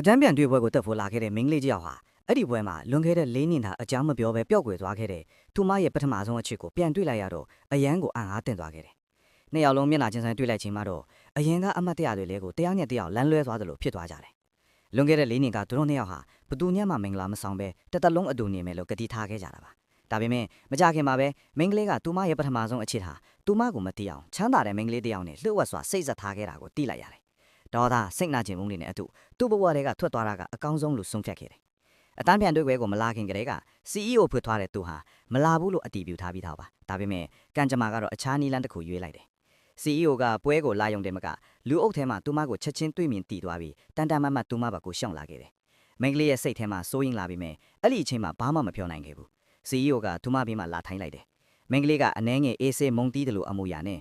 အတန်းပြန်တွေ့ပွဲကိုတက်ဖို့လာခဲ့တဲ့မိန်းကလေးတစ်ယောက်ဟာအဲ့ဒီပွဲမှာလွန်ခဲ့တဲ့၄နှစ်သာအကြောင်းမပြောဘဲပျောက်ကွယ်သွားခဲ့တဲ့သူမရဲ့ပထမဆုံးအချစ်ကိုပြန်တွေ့လိုက်ရတော့အယမ်းကိုအံ့အားသင့်သွားခဲ့တယ်။နှစ်ယောက်လုံးမျက်နှာချင်းဆိုင်တွေ့လိုက်ချိန်မှာတော့အရင်ကအမတ်တရတွေလဲကိုတယောက်နဲ့တယောက်လမ်းလွဲသွားသလိုဖြစ်သွားကြတယ်။လွန်ခဲ့တဲ့၄နှစ်ကသူတို့နှစ်ယောက်ဟာဘသူညမှမင်္ဂလာမဆောင်ပဲတစ်သက်လုံးအတူနေမယ်လို့ကတိထားခဲ့ကြတာပါ။ဒါပေမဲ့မကြခင်မှာပဲမိန်းကလေးကသူမရဲ့ပထမဆုံးအချစ်ဟာသူမကိုမသိအောင်ချမ်းသာတဲ့မိန်းကလေးတစ်ယောက်နဲ့လှုပ်ဝက်စွာစိတ်ဆက်ထားခဲ့တာကိုသိလိုက်ရတယ်။ဒေါသစိတ်နာကျင်မှုတွေနဲ့အတူသူ့ဘဝတွေကထွက်သွားတာကအကောင်းဆုံးလို့ဆုံးဖြတ်ခဲ့တယ်။အတန်းပြန်တွေ့ပွဲကိုမလာခင်ကတည်းက CEO ဖွင့်ထားတဲ့သူဟာမလာဘူးလို့အတည်ပြုထားပြီးသားပါ။ဒါပေမဲ့ကံကြမ္မာကတော့အခြားနည်းလမ်းတစ်ခုရွေးလိုက်တယ်။ CEO ကပွဲကိုလာရုံတည်းမကလူအုပ်ထဲမှာသူမကိုချက်ချင်းတွေ့မြင်တည်သွားပြီးတန်တန်မတ်မတ်သူမဘက်ကိုရှောင်လာခဲ့တယ်။မိန်းကလေးရဲ့စိတ်ထဲမှာစိုးရင်လာပြီးမဲ့အဲ့ဒီအချိန်မှာဘာမှမပြောနိုင်ခဲ့ဘူး။ CEO ကသူမဘေးမှာလာထိုင်လိုက်တယ်။မိန်းကလေးကအနှဲငယ်အေးဆေးမုံတီးတယ်လို့အမူအရာနဲ့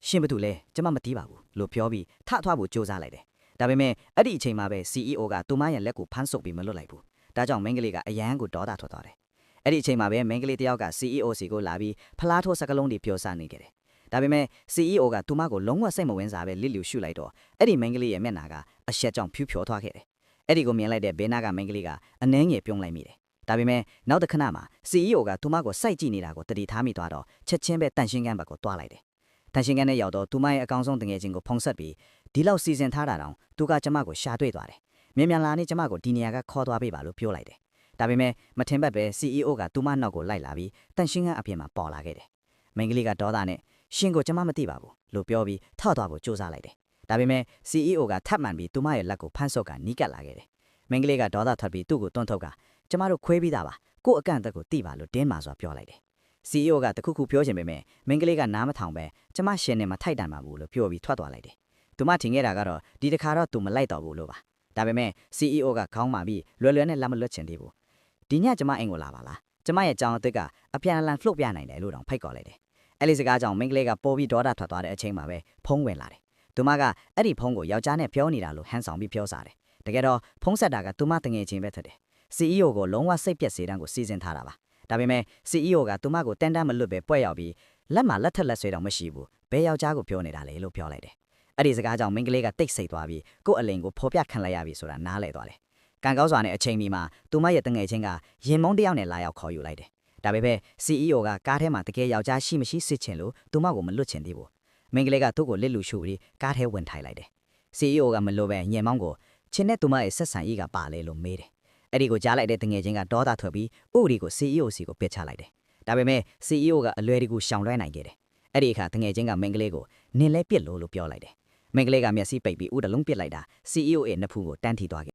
ရှင်ဘာတူလဲကျမမတီးပါဘူးလို့ပြောပြီးထထွားဖို့ကြိုးစားလိုက်တယ်။ဒါပေမဲ့အဲ့ဒီအချိန်မှာပဲ CEO ကသူမရဲ့လက်ကိုဖမ်းဆုပ်ပြီးမလွတ်လိုက်ဘူး။ဒါကြောင့်မိန်းကလေးကအယမ်းကိုဒေါသထွက်သွားတယ်။အဲ့ဒီအချိန်မှာပဲမိန်းကလေးတယောက်က CEO စီကိုလာပြီးဖလားထိုးစကလုံးတွေပြောစနေခဲ့တယ်။ဒါပေမဲ့ CEO ကသူမကိုလုံးဝစိတ်မဝင်စားပဲလစ်လျူရှုလိုက်တော့အဲ့ဒီမိန်းကလေးရဲ့မျက်နှာကအရှက်ကြောင့်ဖြူဖြောသွားခဲ့တယ်။အဲ့ဒီကိုမြင်လိုက်တဲ့ဘေးနာကမိန်းကလေးကအနှဲငယ်ပြုံးလိုက်မိတယ်။ဒါပေမဲ့နောက်တစ်ခဏမှာ CEO ကသူမကိုစိုက်ကြည့်နေတာကိုတတိထားမိသွားတော့ချက်ချင်းပဲတန်ရှင်းကန်းဘက်ကိုတွားလိုက်တယ်။တန်ရှင်းကန်းနဲ့ရောက်တော့သူမရဲ့အကောင်ဆုံးတငယ်ချင်းကိုဖုံးဆက်ပြီးဒီလောက်စီစဉ်ထားတာတောင်သူကကျမကိုရှာတွေ့သွားတယ်။မြန်မြန်လာနေကျမကိုဒီနေရာကခေါ်သွားပေးပါလို့ပြောလိုက်တယ်။ဒါပေမဲ့မထင်ဘက်ပဲ CEO ကသူမနောက်ကိုလိုက်လာပြီးတန်ရှင်းကန်းအပြင်မှာပေါ်လာခဲ့တယ်။မိန်းကလေးကဒေါသနဲ့ရှင်ကိုကျမမသိပါဘူးလို့ပြောပြီးထောက်သွားဖို့ကြိုးစားလိုက်တယ်။ဒါပေမဲ့ CEO ကထပ်မှန်ပြီးသူမရဲ့လက်ကိုဖမ်းဆုပ်ကနီးကပ်လာခဲ့တယ်။မိန်းကလေးကဒေါသထွက်ပြီးသူ့ကိုတွန်းထုတ်ကကျမတို့ခွဲပြီးသားပါကို့အကန့်အသတ်ကိုတိပါလို့တင်းမာစွာပြောလိုက်တယ်။ CEO ကတခုခုပြောချင်ပေမဲ့မိန်းကလေးကနားမထောင်ပဲကျမရှင်နဲ့မထိုက်တန်ပါဘူးလို့ပြောပြီးထွက်သွားလိုက်တယ်။သူမထင်ခဲ့တာကတော့ဒီတခါတော့သူမလိုက်တော့ဘူးလို့ပါ။ဒါပေမဲ့ CEO ကခေါင်းမာပြီးလွယ်လွယ်နဲ့လက်မလွတ်ချင်သေးဘူး။ဒီညကျမအိမ်ကိုလာပါလား။ကျမရဲ့ကြောင်အသစ်ကအပြန်အလှန်လှုပ်ပြနိုင်တယ်လို့တောင်ဖိတ်ခေါ်လိုက်တယ်။အဲ့ဒီစကားကြောင့်မိန်းကလေးကပေါ်ပြီးဒေါသထွက်သွားတဲ့အချိန်မှာပဲဖုံးဝင်လာတယ်။သူမကအဲ့ဒီဖုံးကိုယောက်ျားနဲ့ပြောနေတာလို့ဟန်ဆောင်ပြီးပြောစားတယ်။တကယ်တော့ဖုံးဆက်တာကသူမတငယ်ချင်းပဲဖြစ်တယ်။ CEO ကိုလုံးဝစိတ်ပြက်စေတန်းကိုစီစဉ်ထားတာပါ။ဒါပေမဲ့ CEO ကသူမကိုတန်တန်းမလွတ်ပဲပွက်ရောက်ပြီးလက်မှာလက်ထက်လက်ဆွဲတော့မရှိဘူး။ဘယ်ယောက်ျားကိုပြောနေတာလဲလို့ပြောလိုက်တယ်။အဲ့ဒီစကားကြောင့်မိန်းကလေးကတိတ်ဆိတ်သွားပြီးကို့အလိန်ကိုဖော်ပြခံလိုက်ရပြီဆိုတာနားလည်သွားတယ်။ကံကောင်းစွာနဲ့အချိန်မီမှာသူမရဲ့တငယ်ချင်းကရင်မုံတယောက်နဲ့လာရောက်ခေါ်ယူလိုက်တယ်။ဒါပေမဲ့ CEO ကကားထဲမှာတကယ်ယောက်ျားရှိမရှိစစ်ချင်လို့သူမကိုမလွတ်ချင်သေးဘူး။မိန်းကလေးကသူ့ကိုလစ်လူရှုပြီးကားထဲဝင်ထိုင်လိုက်တယ်။ CEO ကမလို့ပဲညင်မောင်းကိုချင်းနဲ့သူမရဲ့ဆက်ဆံရေးကပါလေလို့မေးတယ်။အဲ့ဒီကိုကြားလိုက်တဲ့တငယ်ချင်းကဒေါသထွက်ပြီးဥပဒေကို CEO စီကိုပစ်ချလိုက်တယ်။ဒါပေမဲ့ CEO ကအလွယ်တကူရှောင်လွှဲနိုင်ခဲ့တယ်။အဲ့ဒီအခါတငယ်ချင်းကမိန်းကလေးကိုနင်လဲပစ်လို့ပြောလိုက်တယ်။မိန်းကလေးကမျက်စိပိတ်ပြီးဥတလုံးပစ်လိုက်တာ CEO ရဲ့နဖူးကိုတန်းထီသွားခဲ့